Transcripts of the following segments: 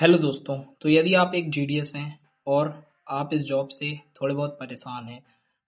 Hello दोस्तों। तो यदि आप एक जीडीएस हैं और आप इस जॉब से थोड़े बहुत परेशान हैं,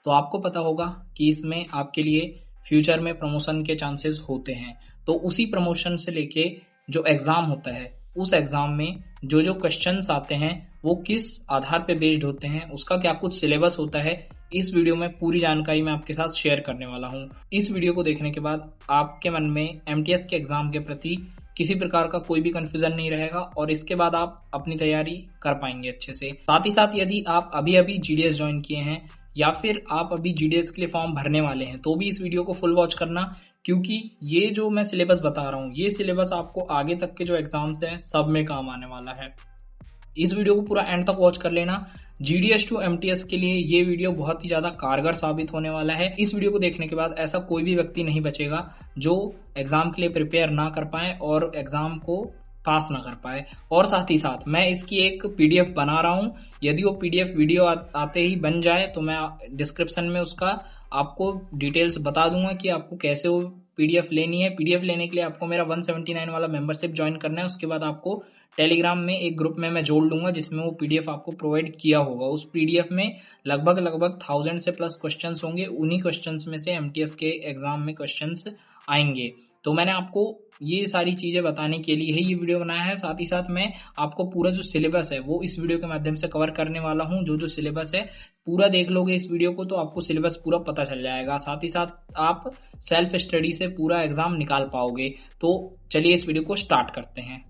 तो आपको पता होगा कि इसमें आपके लिए फ्यूचर में प्रमोशन के चांसेस होते हैं। तो उसी प्रमोशन से लेके जो एग्ज़ाम होता है, उस एग्ज़ाम में जो जो क्वेश्चंस आते हैं वो किस आधार पे बेस्ड होते हैं, उसका क्या कुछ सिलेबस होता है, इस वीडियो में पूरी जानकारी मैं आपके साथ शेयर करने वाला हूँ। इस वीडियो को देखने के बाद आपके मन में एमटीएस के एग्ज़ाम के प्रति किसी प्रकार का कोई भी कंफ्यूजन नहीं रहेगा और इसके बाद आप अपनी तैयारी कर पाएंगे अच्छे से। साथ ही साथ यदि आप अभी अभी जीडीएस ज्वाइन किए हैं या फिर आप अभी जीडीएस के लिए फॉर्म भरने वाले हैं, तो भी इस वीडियो को फुल वॉच करना, क्योंकि ये जो मैं सिलेबस बता रहा हूँ, ये सिलेबस आपको आगे तक के जो एग्जाम्स हैं सब में काम आने वाला है। इस वीडियो को पूरा एंड तक वॉच कर लेना। जीडीएस टू एमटीएस के लिए ये वीडियो बहुत ही ज्यादा कारगर साबित होने वाला है। इस वीडियो को देखने के बाद ऐसा कोई भी व्यक्ति नहीं बचेगा जो एग्जाम के लिए प्रिपेयर ना कर पाए और एग्जाम को पास ना कर पाए। और साथ ही साथ मैं इसकी एक पीडीएफ बना रहा हूँ। यदि वो पीडीएफ वीडियो आते ही बन जाए तो मैं डिस्क्रिप्शन में उसका आपको डिटेल्स बता दूंगा कि आपको कैसे वो पीडीएफ लेनी है। पीडीएफ लेने के लिए आपको मेरा 179 वाला मेंबरशिप ज्वाइन करना है। उसके बाद आपको टेलीग्राम में एक ग्रुप में मैं जोड़ लूंगा जिसमें वो पीडीएफ आपको प्रोवाइड किया होगा। उस पीडीएफ में लगभग 1000 से प्लस क्वेश्चंस होंगे। उन्हीं क्वेश्चंस में से एमटीएस के एग्जाम में क्वेश्चंस आएंगे। तो मैंने आपको ये सारी चीजें बताने के लिए ही ये वीडियो बनाया है। साथ ही साथ मैं आपको पूरा जो सिलेबस है वो इस वीडियो के माध्यम से कवर करने वाला हूँ। जो जो सिलेबस है पूरा देख लोगे इस वीडियो को तो आपको सिलेबस पूरा पता चल जाएगा। साथ ही साथ आप सेल्फ स्टडी से पूरा एग्जाम निकाल पाओगे। तो चलिए इस वीडियो को स्टार्ट करते हैं।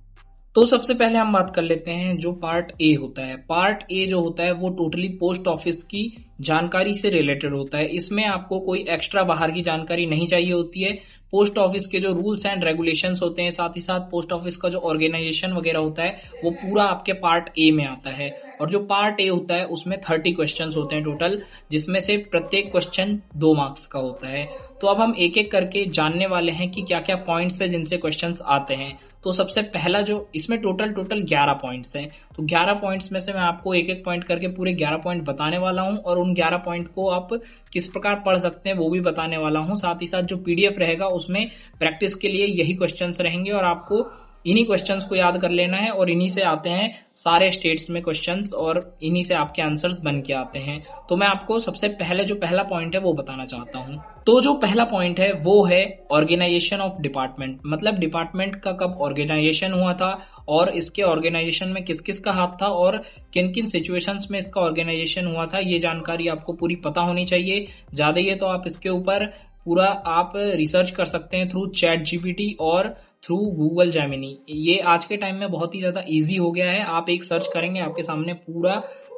तो सबसे पहले हम बात कर लेते हैं जो पार्ट ए होता है। पार्ट ए जो होता है वो टोटली पोस्ट ऑफिस की जानकारी से रिलेटेड होता है। इसमें आपको कोई एक्स्ट्रा बाहर की जानकारी नहीं चाहिए होती है। पोस्ट ऑफिस के जो रूल्स एंड रेगुलेशंस होते हैं, साथ ही साथ पोस्ट ऑफिस का जो ऑर्गेनाइजेशन वगैरह होता है, वो पूरा आपके पार्ट ए में आता है। और जो पार्ट ए होता है उसमें 30 क्वेश्चंस होते हैं टोटल, जिसमें से प्रत्येक क्वेश्चन 2 मार्क्स का होता है। तो अब हम एक एक करके जानने वाले हैं कि क्या क्या पॉइंट्स है जिनसे क्वेश्चंस आते हैं। तो सबसे पहला जो इसमें टोटल 11 पॉइंट्स हैं। तो 11 पॉइंट्स में से मैं आपको एक एक पॉइंट करके पूरे 11 पॉइंट बताने वाला हूं और उन 11 पॉइंट को आप किस प्रकार पढ़ सकते हैं वो भी बताने वाला हूं। साथ ही साथ जो पीडीएफ रहेगा उसमें प्रैक्टिस के लिए यही क्वेश्चंस रहेंगे और आपको इन्हीं क्वेश्चंस को याद कर लेना है और इन्हीं से आते हैं सारे स्टेट्स में क्वेश्चंस और इन्हीं से आपके आंसर्स बन के आते हैं। तो मैं आपको सबसे पहले जो पहला पॉइंट है वो बताना चाहता हूँ। तो जो पहला पॉइंट है वो है ऑर्गेनाइजेशन ऑफ डिपार्टमेंट। मतलब डिपार्टमेंट का कब ऑर्गेनाइजेशन हुआ था और इसके ऑर्गेनाइजेशन में किस किस का हाथ था और किन किन सिचुएशंस में इसका ऑर्गेनाइजेशन हुआ था, ये जानकारी आपको पूरी पता होनी चाहिए। ज्यादा ये तो आप इसके ऊपर पूरा आप रिसर्च कर सकते हैं थ्रू चैट जीपीटी और थ्रू गूगल जेमिनी। ये आज के टाइम में बहुत ही ज्यादा इजी हो गया है। आप एक सर्च करेंगे, आपके सामने पूरा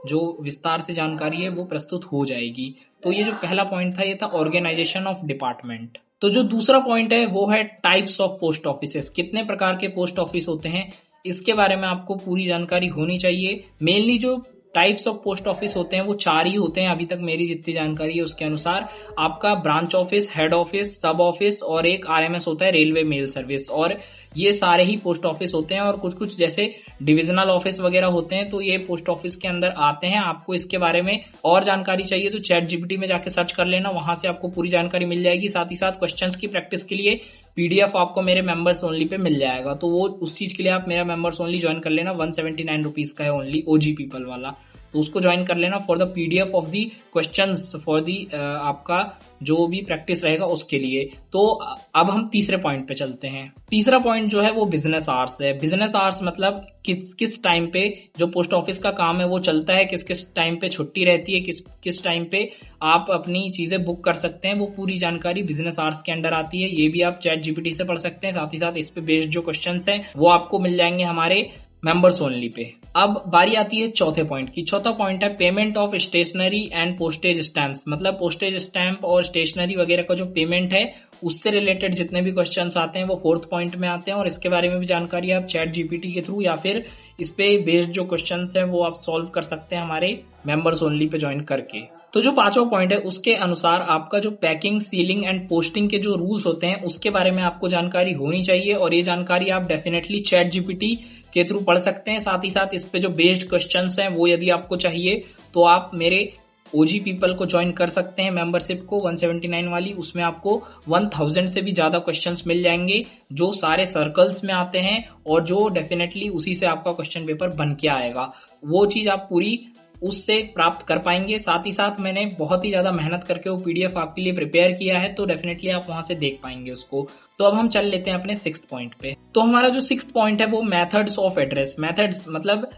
जो विस्तार से जानकारी है वो प्रस्तुत हो जाएगी। तो ये जो पहला पॉइंट था ये था ऑर्गेनाइजेशन ऑफ डिपार्टमेंट। तो जो दूसरा पॉइंट है वो है टाइप्स ऑफ पोस्ट ऑफिसेस। कितने प्रकार के पोस्ट ऑफिस होते हैं इसके बारे में आपको पूरी जानकारी होनी चाहिए। मेनली जो टाइप्स ऑफ पोस्ट ऑफिस होते हैं वो 4 ही होते हैं अभी तक मेरी जितनी जानकारी है उसके अनुसार। आपका ब्रांच ऑफिस, हेड ऑफिस, सब ऑफिस और एक आरएमएस होता है, रेलवे मेल सर्विस। और ये सारे ही पोस्ट ऑफिस होते हैं और कुछ कुछ जैसे डिविजनल ऑफिस वगैरह होते हैं तो ये पोस्ट ऑफिस के अंदर आते हैं। आपको इसके बारे में और जानकारी चाहिए तो चैट जीपीटी में जाके सर्च कर लेना, वहां से आपको पूरी जानकारी मिल जाएगी। साथ ही साथ क्वेश्चंस की प्रैक्टिस के लिए पीडीएफ आपको मेरे मेंबर्स ओनली पे मिल जाएगा। तो वो उस चीज के लिए आप मेरा मेंबर्स ओनली ज्वाइन कर लेना। 179 रुपीज का है ओनली, ओजी पीपल वाला। तो उसको ज्वाइन कर लेना for the PDF of the questions, for the आपका जो भी प्रैक्टिस रहेगा उसके लिए। तो अब हम तीसरे पॉइंट पे चलते हैं। तीसरा पॉइंट जो है वो बिजनेस आवर्स है। बिजनेस आवर्स मतलब किस टाइम पे जो पोस्ट ऑफिस का काम है वो चलता है, किस किस टाइम पे छुट्टी रहती है, किस किस टाइम पे आप अपनी चीजें बुक कर सकते हैं, वो पूरी जानकारी बिजनेस आवर्स के अंडर आती है। ये भी आप चैट जीपीटी से पढ़ सकते हैं। साथ ही साथ इस पे बेस्ड जो क्वेश्चंस हैं वो आपको मिल जाएंगे हमारे मेंबर्स ओनली पे। अब बारी आती है चौथे पॉइंट की। चौथा पॉइंट है payment of stationery and postage stamps. मतलब पोस्टेज स्टैंप और स्टेशनरी वगैरह का जो पेमेंट है उससे रिलेटेड जितने भी क्वेश्चंस आते हैं वो 4th पॉइंट में आते हैं और इसके बारे में भी जानकारी आप चैट जीपीटी के थ्रू या फिर इस पे बेस्ड जो क्वेश्चंस हैं वो आप सॉल्व कर सकते हैं हमारे मेंबर्स ओनली पे ज्वाइन करके। तो जो 5वां पॉइंट है उसके अनुसार आपका जो पैकिंग, सीलिंग एंड पोस्टिंग के जो रूल्स होते हैं उसके बारे में आपको जानकारी होनी चाहिए और ये जानकारी आप डेफिनेटली चैट जीपीटी के थ्रू पढ़ सकते हैं। साथ ही साथ इस पे जो बेस्ड क्वेश्चंस हैं वो यदि आपको चाहिए तो आप मेरे ओजी पीपल को ज्वाइन कर सकते हैं मेंबरशिप को 179 वाली। उसमें आपको 1000 से भी ज्यादा क्वेश्चंस मिल जाएंगे जो सारे सर्कल्स में आते हैं और जो डेफिनेटली उसी से आपका क्वेश्चन पेपर बन के आएगा। वो चीज आप पूरी उससे प्राप्त कर पाएंगे। साथ ही साथ मैंने बहुत ही ज्यादा मेहनत करके वो पीडीएफ आपके लिए प्रिपेयर किया है, तो डेफिनेटली आप वहां से देख पाएंगे उसको। तो अब हम चल लेते हैं अपने 6th पॉइंट पे। तो हमारा जो 6th पॉइंट है वो मेथड्स ऑफ एड्रेस। मेथड्स मतलब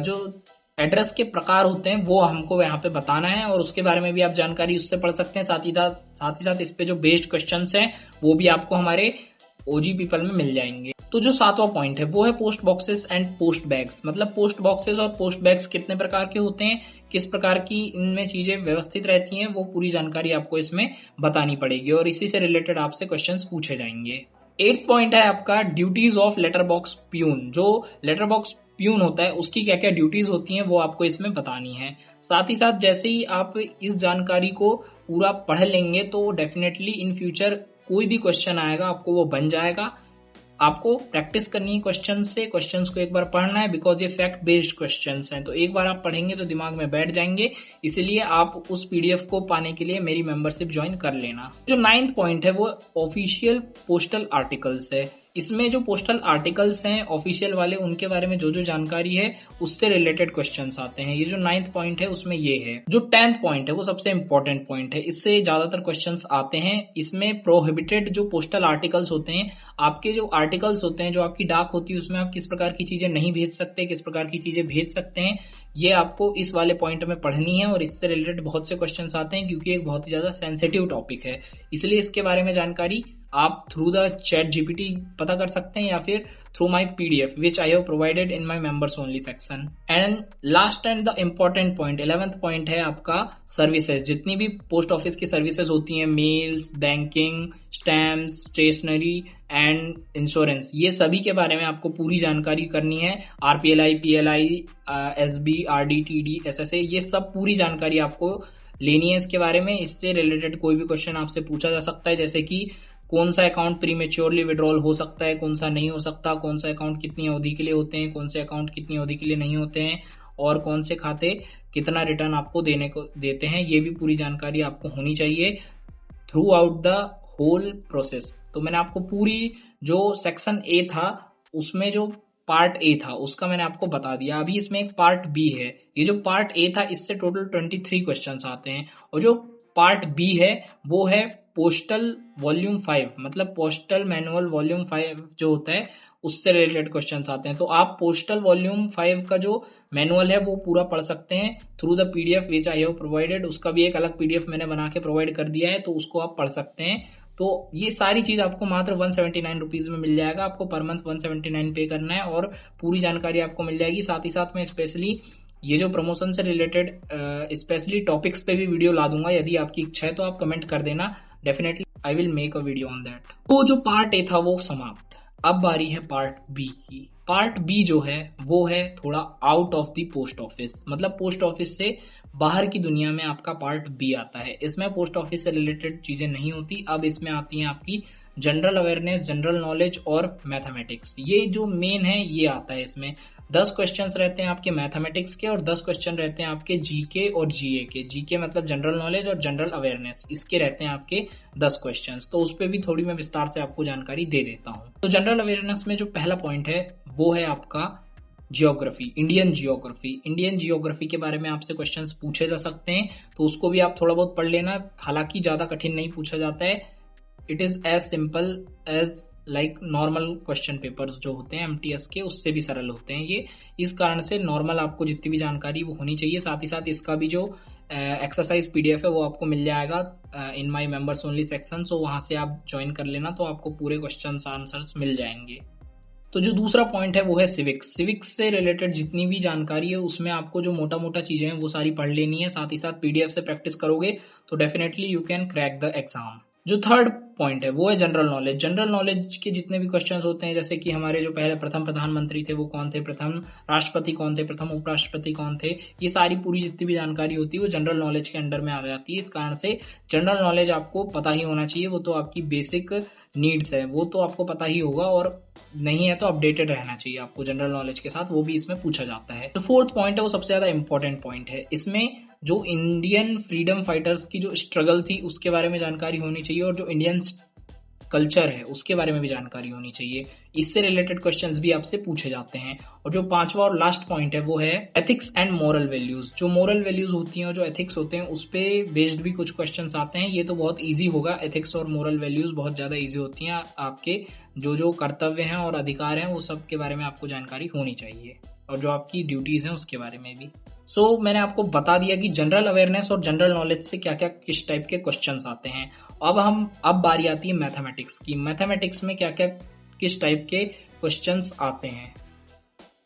जो एड्रेस के प्रकार होते हैं वो हमको यहाँ पे बताना है और उसके बारे में भी आप जानकारी उससे पढ़ सकते हैं। साथ ही साथ इस पे जो बेस्ड क्वेश्चंस हैं वो भी आपको हमारे ओजी पीपल में मिल जाएंगे। तो जो 7वां पॉइंट है वो है post boxes and post bags. मतलब पोस्ट बॉक्सेस और पोस्ट बैग्स कितने प्रकार के होते हैं, किस प्रकार की इनमें चीजें व्यवस्थित रहती हैं, वो पूरी जानकारी आपको इसमें बतानी पड़ेगी और इसी से रिलेटेड आपसे क्वेश्चंस पूछे जाएंगे। 8th पॉइंट है आपका duties of letter box peon. जो लेटर बॉक्स प्यून होता है उसकी क्या क्या ड्यूटीज होती हैं वो आपको इसमें बतानी है। साथ ही साथ जैसे ही आप इस जानकारी को पूरा पढ़ लेंगे तो डेफिनेटली इन फ्यूचर कोई भी क्वेश्चन आएगा आपको वो बन जाएगा। आपको प्रैक्टिस करनी है क्वेश्चंस से, क्वेश्चंस को एक बार पढ़ना है बिकॉज ये फैक्ट बेस्ड क्वेश्चंस हैं, तो एक बार आप पढ़ेंगे तो दिमाग में बैठ जाएंगे। इसलिए आप उस पीडीएफ को पाने के लिए मेरी मेंबरशिप ज्वाइन कर लेना। जो 9th पॉइंट है वो ऑफिशियल पोस्टल आर्टिकल्स है। इसमें जो पोस्टल आर्टिकल्स हैं ऑफिशियल वाले उनके बारे में जो जो जानकारी है उससे रिलेटेड क्वेश्चंस आते हैं। ये जो 9th पॉइंट है उसमें ये है। जो 10th पॉइंट है वो सबसे इंपॉर्टेंट पॉइंट है, इससे ज्यादातर क्वेश्चंस आते हैं। इसमें प्रोहिबिटेड जो पोस्टल आर्टिकल्स होते हैं, आपके जो आर्टिकल्स होते हैं, जो आपकी डाक होती है उसमें आप किस प्रकार की चीजें नहीं भेज सकते, किस प्रकार की चीजें भेज सकते हैं, ये आपको इस वाले पॉइंट में पढ़नी है और इससे रिलेटेड बहुत से क्वेश्चंस आते हैं क्योंकि एक बहुत ही ज्यादा सेंसिटिव टॉपिक है। इसलिए इसके बारे में जानकारी आप थ्रू द चैट जीपीटी पता कर सकते हैं या फिर through my PDF which I have provided in my members only section. And last and the important point 11th point है आपका सर्विसेज। जितनी भी पोस्ट ऑफिस की सर्विसेज होती हैं, mails, banking, stamps, stationery and insurance, ये सभी के बारे में आपको पूरी जानकारी करनी है। RPLI, PLI, SB, RD, TD, SSA, ये सब पूरी जानकारी आपको लेनी है इसके बारे में। इससे रिलेटेड कोई भी क्वेश्चन आपसे पूछा जा सकता है, जैसे कि कौन सा अकाउंट प्रीमेच्योरली विड्रॉल हो सकता है, कौन सा नहीं हो सकता, कौन सा अकाउंट कितनी अवधि के लिए होते हैं, कौन से अकाउंट कितनी अवधि के लिए नहीं होते हैं और कौन से खाते कितना रिटर्न आपको देने को देते हैं, ये भी पूरी जानकारी आपको होनी चाहिए throughout the whole process. तो मैंने आपको पूरी जो सेक्शन ए था उसमें जो पार्ट ए था उसका मैंने आपको बता दिया। अभी इसमें एक पार्ट बी है। ये जो पार्ट ए था इससे टोटल 23 क्वेश्चंस आते हैं और जो पार्ट बी है वो है पोस्टल वॉल्यूम 5, मतलब पोस्टल मैनुअल वॉल्यूम 5 जो होता है उससे रिलेटेड क्वेश्चंस आते हैं। तो आप पोस्टल वॉल्यूम 5 का जो मैनुअल है वो पूरा पढ़ सकते हैं through the PDF which I have provided. उसका भी एक अलग पीडीएफ मैंने बना के प्रोवाइड कर दिया है, तो उसको आप पढ़ सकते हैं। तो ये सारी चीज आपको मात्र 179 रुपीज में मिल जाएगा। आपको पर मंथ 179 पे करना है और पूरी जानकारी आपको मिल जाएगी। साथ ही साथ मैं स्पेशली ये जो प्रमोशन से रिलेटेड स्पेशली टॉपिक्स पे भी वीडियो ला दूंगा। यदि आपकी इच्छा है तो आप कमेंट कर देना, definitely I will make a video on that. तो जो पार्ट ए था वो समाप्त। अब बारी है पार्ट बी की। पार्ट बी जो है वो है थोड़ा out of the post office, मतलब पोस्ट ऑफिस से बाहर की दुनिया में आपका पार्ट बी आता है। इसमें पोस्ट ऑफिस से रिलेटेड चीजें नहीं होती। अब इसमें आती हैं आपकी जनरल अवेयरनेस, जनरल नॉलेज और मैथमेटिक्स। ये जो मेन है ये आता है इसमें। 10 क्वेश्चंस रहते हैं आपके मैथमेटिक्स के और 10 क्वेश्चन रहते हैं आपके जीके और जीए के। जीके मतलब जनरल नॉलेज और जनरल अवेयरनेस, इसके रहते हैं आपके 10 क्वेश्चंस। तो उस पर भी थोड़ी मैं विस्तार से आपको जानकारी दे देता हूँ। तो जनरल अवेयरनेस में जो पहला पॉइंट है वो है आपका geography, Indian geography. Indian geography के बारे में आपसे क्वेश्चंस पूछे जा सकते हैं, तो उसको भी आप थोड़ा बहुत पढ़ लेना। हालांकि ज्यादा कठिन नहीं पूछा जाता है। It is as simple as like normal question papers जो होते हैं एमटीएस के, उससे भी सरल होते हैं ये। इस कारण से नॉर्मल आपको जितनी भी जानकारी वो होनी चाहिए। साथ ही साथ इसका भी जो एक्सरसाइज पीडीएफ है वो आपको मिल जाएगा in my members only section. So वहां से आप ज्वाइन कर लेना, तो आपको पूरे क्वेश्चन आंसर्स मिल जाएंगे। तो जो दूसरा पॉइंट है वो है सिविक्स। सिविक्स से रिलेटेड जितनी भी जानकारी है उसमें आपको जो मोटा मोटा चीजें हैं वो सारी पढ़ लेनी है। साथ ही साथ पीडीएफ से प्रैक्टिस करोगे तो definitely you can crack the exam. जो थर्ड पॉइंट है वो है जनरल नॉलेज। जनरल नॉलेज के जितने भी क्वेश्चंस होते हैं, जैसे कि हमारे जो पहले प्रथम प्रधानमंत्री थे वो कौन थे, प्रथम राष्ट्रपति कौन थे, प्रथम उपराष्ट्रपति कौन थे, ये सारी पूरी जितनी भी जानकारी होती है वो जनरल नॉलेज के अंडर में आ जाती है। इस कारण से जनरल नॉलेज आपको पता ही होना चाहिए। वो तो आपकी बेसिक नीड्स है वो तो आपको पता ही होगा, और नहीं है तो अपडेटेड रहना चाहिए आपको जनरल नॉलेज के साथ, वो भी इसमें पूछा जाता है। तो फोर्थ पॉइंट है वो सबसे ज्यादा इंपॉर्टेंट पॉइंट है। इसमें जो इंडियन फ्रीडम फाइटर्स की जो स्ट्रगल थी उसके बारे में जानकारी होनी चाहिए, और जो इंडियन कल्चर है उसके बारे में भी जानकारी होनी चाहिए। इससे रिलेटेड क्वेश्चंस भी आपसे पूछे जाते हैं। और जो पांचवा और लास्ट पॉइंट है वो है एथिक्स एंड मोरल वैल्यूज। जो मोरल वैल्यूज होती हैं और जो एथिक्स होते हैं उस पे बेस्ड भी कुछ क्वेश्चंस आते हैं। ये तो बहुत इजी होगा, एथिक्स और मोरल वैल्यूज बहुत ज्यादा इजी होती हैं। आपके जो जो कर्तव्य हैं और अधिकार हैं वो सब के बारे में आपको जानकारी होनी चाहिए, और जो आपकी ड्यूटीज हैं उसके बारे में भी। मैंने आपको बता दिया कि जनरल अवेयरनेस और जनरल नॉलेज से क्या क्या किस टाइप के क्वेश्चंस आते हैं। अब बारी आती है मैथमेटिक्स की। मैथमेटिक्स में क्या क्या किस टाइप के क्वेश्चंस आते हैं।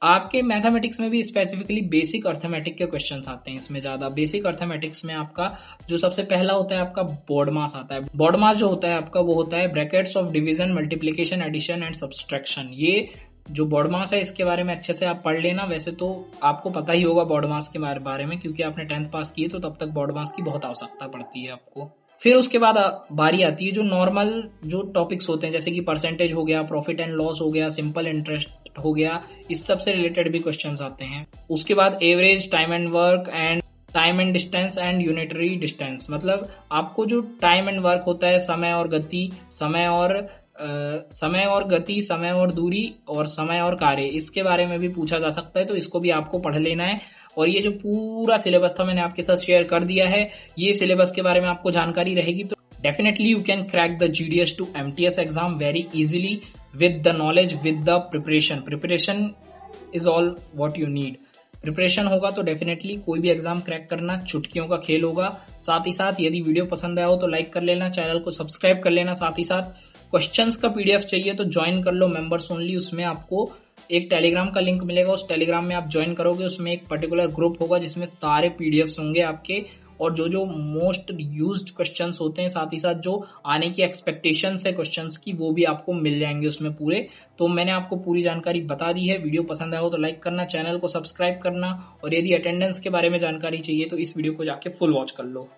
आपके मैथमेटिक्स में भी स्पेसिफिकली बेसिक अर्थमेटिक के क्वेश्चंस आते हैं। इसमें ज्यादा बेसिक अर्थमेटिक्स में आपका जो सबसे पहला होता है आपका बॉड मास आता है। बॉड मास जो होता है आपका वो होता है brackets of division, multiplication, addition and subtraction. ये जो बॉड मास है इसके बारे में अच्छे से आप पढ़ लेना। वैसे तो आपको पता ही होगा बॉड मास के बारे में, क्योंकि आपने 10th पास की है, तो तब तक बॉड मास की बहुत आवश्यकता पड़ती है आपको। फिर उसके बाद बारी आती है जो नॉर्मल जो टॉपिक्स होते हैं, जैसे कि परसेंटेज हो गया, प्रॉफिट एंड लॉस हो गया, सिंपल इंटरेस्ट हो गया, इस सब से रिलेटेड भी क्वेश्चंस आते हैं। उसके बाद average, time and work and time and distance and unitary distance. मतलब आपको जो टाइम एंड वर्क होता है, समय और गति, समय और दूरी, और समय और कार्य, इसके बारे में भी पूछा जा सकता है। तो इसको भी आपको पढ़ लेना है। और ये जो पूरा सिलेबस था मैंने आपके साथ शेयर कर दिया है। ये सिलेबस के बारे में आपको जानकारी रहेगी तो definitely you can crack the GDS to MTS exam very easily with the knowledge, with the preparation. Preparation is all what you need. Preparation होगा तो डेफिनेटली कोई भी एग्जाम क्रैक करना चुटकियों का खेल होगा। साथ ही साथ यदि वीडियो पसंद आया हो तो लाइक कर लेना, चैनल को सब्सक्राइब कर लेना। साथ ही साथ क्वेश्चंस का PDF चाहिए तो ज्वाइन कर लो मेंबर्स ओनली। उसमें आपको एक टेलीग्राम का लिंक मिलेगा, उस टेलीग्राम में आप ज्वाइन करोगे। उसमें एक पर्टिकुलर ग्रुप होगा जिसमें सारे PDFs होंगे आपके, और जो जो मोस्ट यूज्ड क्वेश्चंस होते हैं, साथ ही साथ जो आने की एक्सपेक्टेशंस है क्वेश्चंस की, वो भी आपको मिल जाएंगे उसमें पूरे। तो मैंने आपको पूरी जानकारी बता दी है। वीडियो पसंद आया हो तो लाइक करना, चैनल को सब्सक्राइब करना, और यदि अटेंडेंस के बारे में जानकारी चाहिए तो इस वीडियो को जाके फुल वॉच कर लो।